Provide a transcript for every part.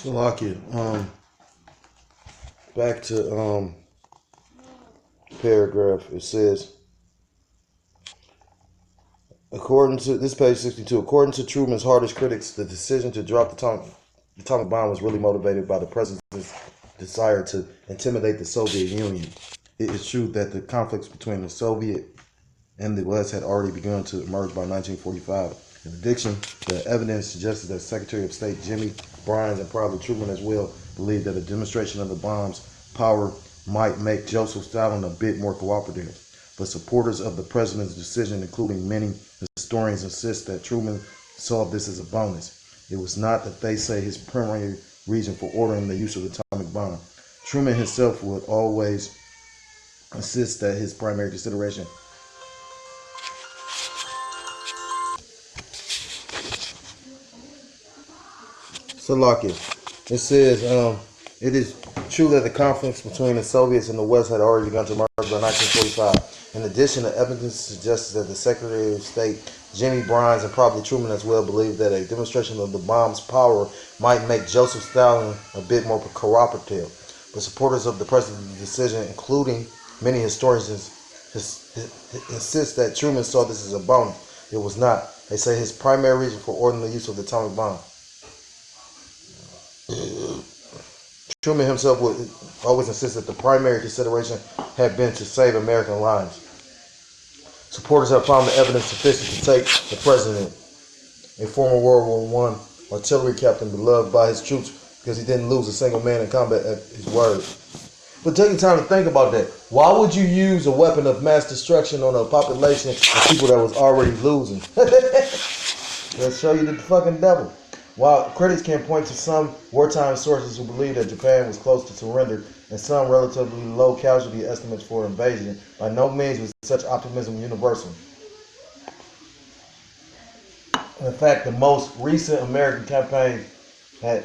Salakia. Back to paragraph. It says, according to this page 62, according to Truman's hardest critics, the decision to drop the atomic bomb was really motivated by the president's desire to intimidate the Soviet Union. It is true that the conflicts between the Soviet and the West had already begun to emerge by 1945. In addition, the evidence suggested that Secretary of State Jimmy Bryan and probably Truman as well believed that a demonstration of the bomb's power might make Joseph Stalin a bit more cooperative. But supporters of the president's decision, including many historians, insist that Truman saw this as a bonus. It was not that they say his primary reason for ordering the use of the atomic bomb. Truman himself would always insist that his primary consideration Salakia. It says, it is true that the conflicts between the Soviets and the West had already begun to emerge by 1945. In addition, the evidence suggests that the Secretary of State, Jimmy Bryan, and probably Truman as well, believed that a demonstration of the bomb's power might make Joseph Stalin a bit more cooperative. But supporters of the president's decision, including many historians, insist that Truman saw this as a bonus. It was not. They say his primary reason for ordering the use of the atomic bomb. Truman himself would always insist that the primary consideration had been to save American lives. Supporters have found the evidence sufficient to take the president, a former World War I artillery captain beloved by his troops because he didn't lose a single man in combat at his word. But taking time to think about that, why would you use a weapon of mass destruction on a population of people that was already losing? Let's show you the fucking devil. While critics can point to some wartime sources who believe that Japan was close to surrender and some relatively low casualty estimates for invasion, by no means was such optimism universal. In fact, the most recent American campaign at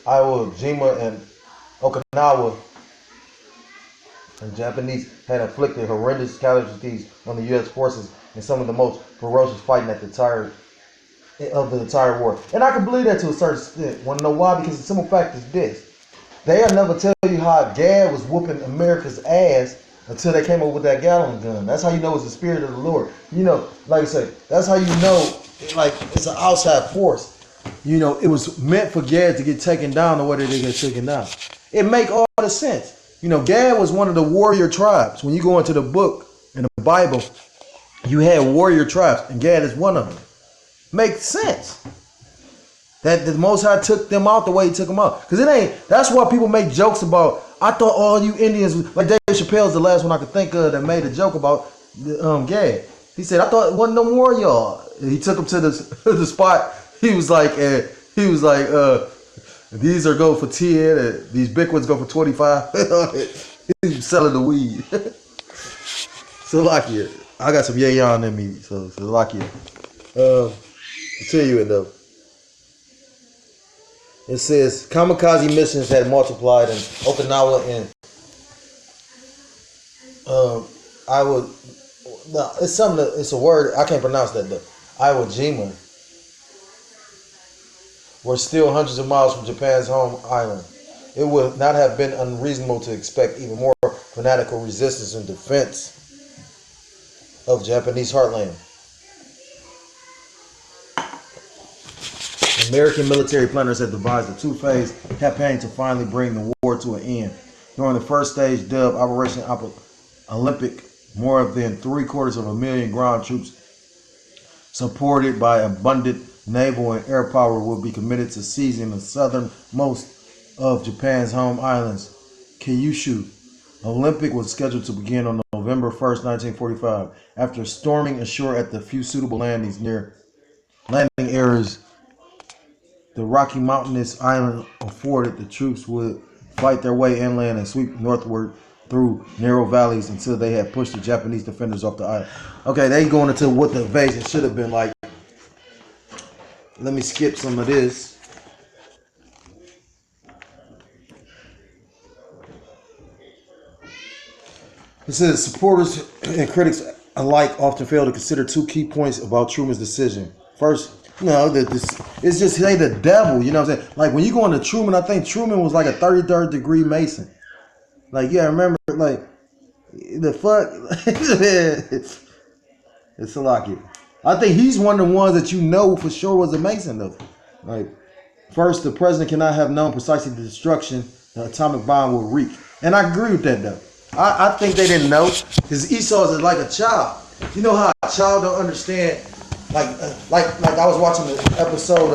Iwo Jima and Okinawa and Japanese had inflicted horrendous casualties on the U.S. forces in some of the most ferocious fighting of the entire war. And I can believe that to a certain extent. Want to know why? Because the simple fact is this. They'll never tell you how Gad was whooping America's ass until they came up with that Gatling gun. That's how you know it's the spirit of the Lord. You know, like I say, that's how you know, like, it's an outside force. You know, it was meant for Gad to get taken down the way that they get taken down. It make all the sense. You know, Gad was one of the warrior tribes. When you go into the book, in the Bible, you had warrior tribes, and Gad is one of them. Makes sense that the Most High took them out the way he took them out. Because it ain't, that's why people make jokes about, I thought all you Indians, like Dave Chappelle's the last one I could think of that made a joke about Gad. He said, I thought it wasn't no more y'all. He took him to the spot. He was like, these are go for 10, these big ones go for 25. He's selling the weed. Salakia. I got some yayan in me, so Salakia. I'll tell you it though. It says kamikaze missions had multiplied in Okinawa and it's a word I can't pronounce that though. Iwo Jima were still hundreds of miles from Japan's home island. It would not have been unreasonable to expect even more fanatical resistance and defense of Japanese heartland. American military planners had devised a two-phase campaign to finally bring the war to an end. During the first stage, dubbed Operation Olympic, more than 750,000 ground troops, supported by abundant naval and air power, will be committed to seizing the southernmost of Japan's home islands, Kyushu. Olympic was scheduled to begin on November 1st, 1945. After storming ashore at the few suitable landing areas the Rocky Mountainous island afforded, the troops would fight their way inland and sweep northward through narrow valleys until they had pushed the Japanese defenders off the island. Okay, they going into what the invasion should have been like. Let me skip some of this. It says supporters and critics alike often fail to consider two key points about Truman's decision. First, No, it's just they the devil. You know what I'm saying? Like when you go into Truman, I think Truman was like a 33rd degree Mason. Like yeah, remember like the fuck. It's a locket. I think he's one of the ones that you know for sure was a Mason though. Like first, the president cannot have known precisely the destruction the atomic bomb will wreak, and I agree with that though. I think they didn't know because Esau is like a child. You know how a child don't understand. Like I was watching the episode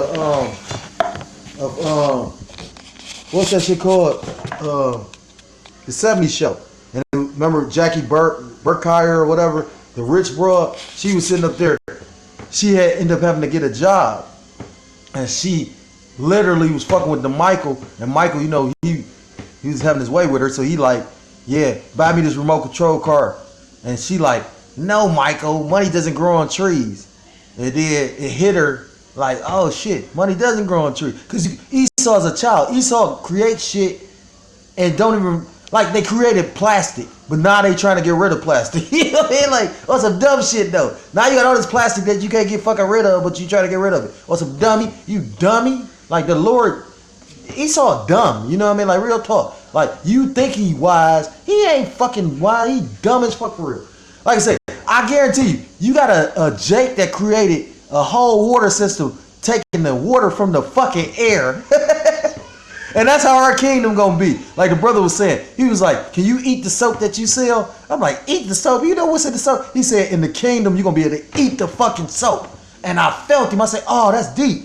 of what's that shit called? The 70s show. And remember Jackie Burkheyer or whatever, the rich broad, she was sitting up there. She had ended up having to get a job. And she literally was fucking with the Michael. And Michael, you know, he was having his way with her. So he like, yeah, buy me this remote control car. And she like, no, Michael, money doesn't grow on trees. And then it hit her like, oh shit, money doesn't grow on trees. Because Esau's a child. Esau creates shit and don't even, like they created plastic, but now they trying to get rid of plastic. You know what I mean? Like, oh, some dumb shit though. Now you got all this plastic that you can't get fucking rid of, but you try to get rid of it. Or some dummy, you dummy. Like the Lord, Esau dumb. You know what I mean? Like real talk. Like you think he wise, he ain't fucking wise. He dumb as fuck for real. Like I said, I guarantee you, you got a Jake that created a whole water system, taking the water from the fucking air. And that's how our kingdom gonna be. Like the brother was saying, he was like, can you eat the soap that you sell? I'm like, eat the soap? You know what's in the soap? He said, in the kingdom, you're gonna be able to eat the fucking soap. And I felt him. I said, oh, that's deep.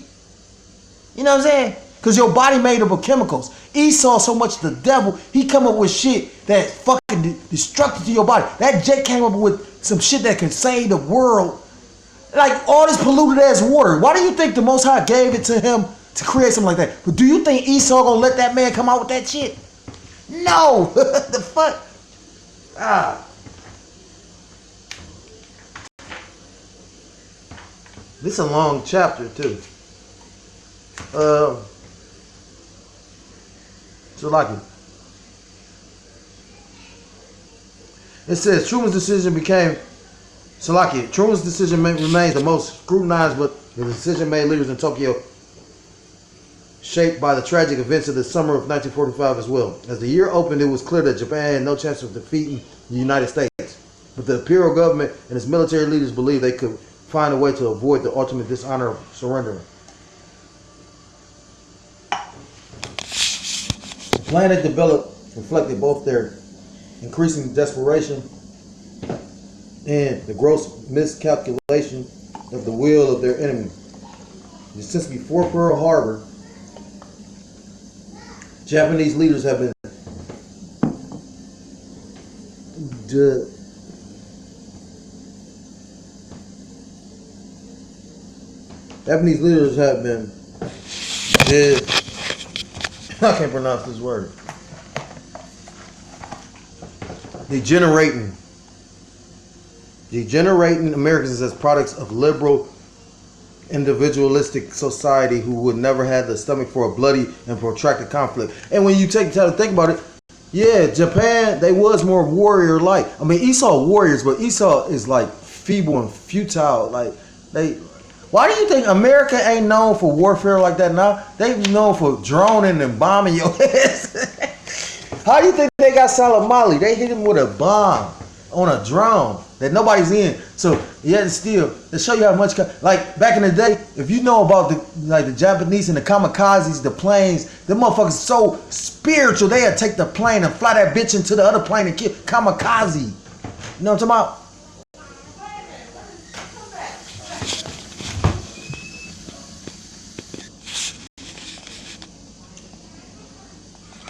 You know what I'm saying? Because your body made up of chemicals. Esau so much the devil, he come up with shit that fucking destructive to your body. That Jake came up with some shit that can save the world. Like all this polluted ass water. Why do you think the Most High gave it to him to create something like that? But do you think Esau gonna let that man come out with that shit? No. The fuck? This is a long chapter too. So like it says Truman's decision became Salakia. Truman's decision remains the most scrutinized, but the decision made leaders in Tokyo shaped by the tragic events of the summer of 1945 as well. As the year opened, it was clear that Japan had no chance of defeating the United States. But the imperial government and its military leaders believed they could find a way to avoid the ultimate dishonor of surrendering. The plan they developed reflected both their increasing desperation and the gross miscalculation of the will of their enemy. Since before Pearl Harbor, Japanese leaders have been I can't pronounce this word. Degenerating Americans as products of liberal, individualistic society who would never have the stomach for a bloody and protracted conflict. And when you take time to think about it, yeah, Japan, they was more warrior-like. I mean, Esau warriors, but Esau is like feeble and futile. Like why do you think America ain't known for warfare like that now? They known for droning and bombing your ass. How do you think they got Salamali? They hit him with a bomb on a drone that nobody's in. So yeah, still to show you how much like back in the day, if you know about the Japanese and the kamikazes, the planes, them motherfuckers so spiritual they'd take the plane and fly that bitch into the other plane and kill kamikaze. You know what I'm talking about?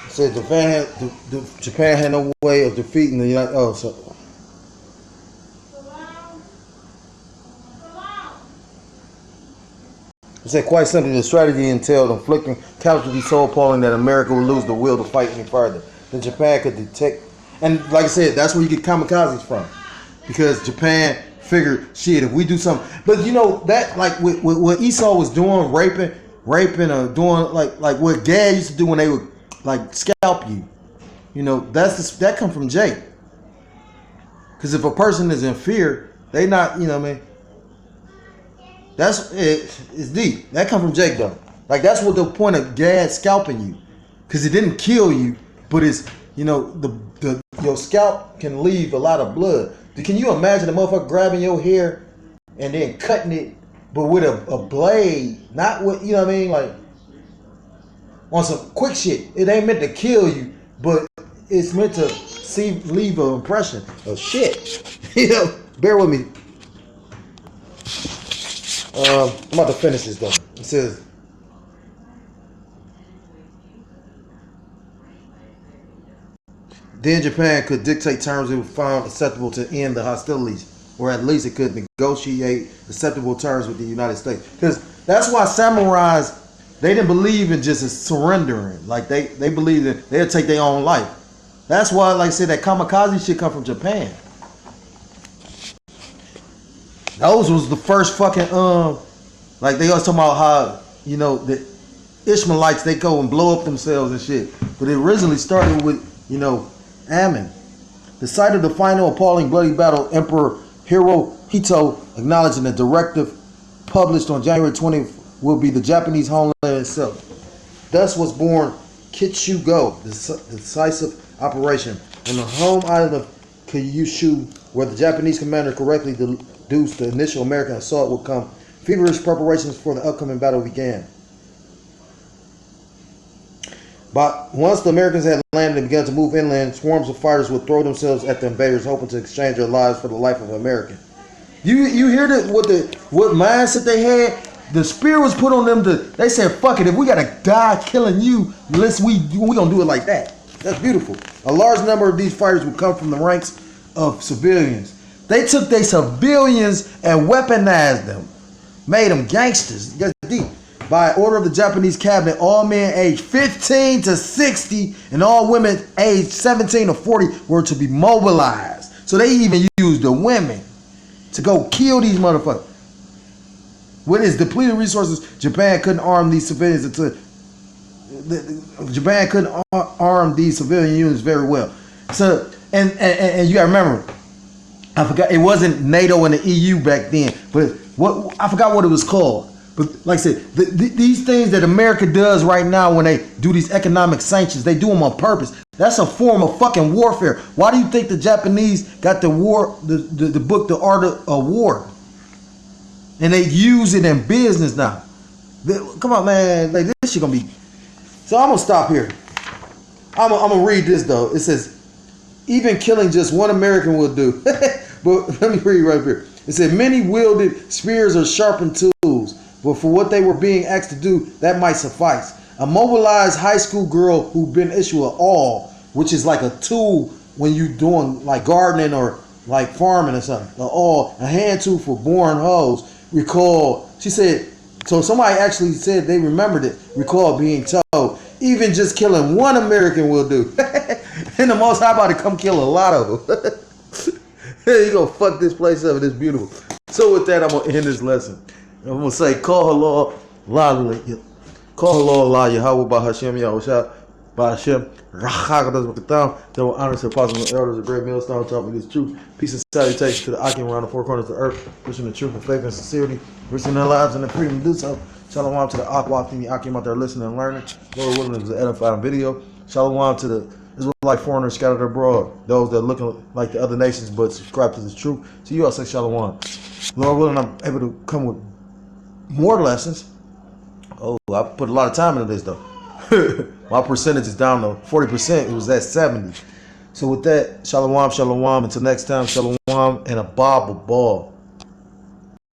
Said Japan had no way of defeating the United. Oh, so. It said quite simply, the strategy entailed inflicting casualties so appalling that America would lose the will to fight any further. Then Japan could detect, and like I said, that's where you get kamikazes from, because Japan figured, shit, if we do something, but you know that like what Esau was doing, raping, or doing like what Gad used to do when they would like scalp you. You know, that come from Jake. Because if a person is in fear, they not, you know what I mean? That's it. It's deep. That come from Jake though. Like that's what the point of Gad scalping you, because it didn't kill you, but it's the your scalp can leave a lot of blood. Can you imagine a motherfucker grabbing your hair and then cutting it, but with a blade, not with what I mean, like on some quick shit. It ain't meant to kill you, but it's meant to leave an impression of shit. Bear with me. I'm about to finish this though. It says, then Japan could dictate terms it would found acceptable to end the hostilities, or at least it could negotiate acceptable terms with the United States. Because that's why samurais, they didn't believe in just surrendering. Like they believed that they'd take their own life. That's why, like I said, that kamikaze shit come from Japan. Those was the first fucking like they always talking about how the Ishmaelites, they go and blow up themselves and shit. But it originally started with Ammon. The site of the final appalling bloody battle, Emperor Hirohito acknowledging the directive published on January 20th will be the Japanese homeland itself. Thus was born Kitsugo, the decisive operation, on the home island of Kyushu, where the Japanese commander correctly deduced the initial American assault would come. Feverish preparations for the upcoming battle began. But once the Americans had landed and began to move inland, swarms of fighters would throw themselves at the invaders, hoping to exchange their lives for the life of an American. You hear that? What mindset they had? The spear was put on them. They said, "Fuck it, if we gotta die killing you, we gonna do it like that." That's beautiful. A large number of these fighters would come from the ranks of civilians. They took their civilians and weaponized them, made them gangsters. That's deep. By order of the Japanese cabinet, all men aged 15 to 60 and all women aged 17 to 40 were to be mobilized. So they even used the women to go kill these motherfuckers. With its depleted resources, Japan couldn't arm these civilians arm these civilian units very well. So and you gotta remember, I forgot, it wasn't NATO and the EU back then, but I forgot what it was called. But like I said, these things that America does right now when they do these economic sanctions, they do them on purpose. That's a form of fucking warfare. Why do you think the Japanese got the book, The Art of War? And they use it in business now. Come on, man. Like, this shit gonna be... So I'm gonna stop here. I'm gonna read this though. It says, even killing just one American will do. But let me read right here. It said, many wielded spears or sharpened tools, but for what they were being asked to do, that might suffice. A mobilized high school girl who'd been issued an awl, which is like a tool when you doing like gardening or like farming or something. An awl, a hand tool for boring holes. Recall, she said, so somebody actually said they remembered it. Recall being told, even just killing one American will do. And the Most High about to come kill a lot of them. You gonna fuck this place up. It's beautiful. So with that, I'm gonna end this lesson. I'm gonna say, call Allah, Yahweh by Hashem, Yahweh by Hashem, Rachagadas with the thumb. That will honor to apostle elders, a great millstone, taught me this truth. Peace and salutation to the Akim around the four corners of the earth, wishing the truth and faith and sincerity, risking their lives and the freedom to do so. Shalom to the Aqua, the Akim out there listening and learning. Lord willing, it was an edifying video. Shalom to the Israelite foreigners scattered abroad, those that looking like the other nations but subscribe to this truth. To you, I say shalom. Lord willing, I'm able to come with more lessons. Oh, I put a lot of time into this though. My percentage is down to 40%. It was at 70. So with that, shalom, shalom. Until next time, shalom and a Bible ball.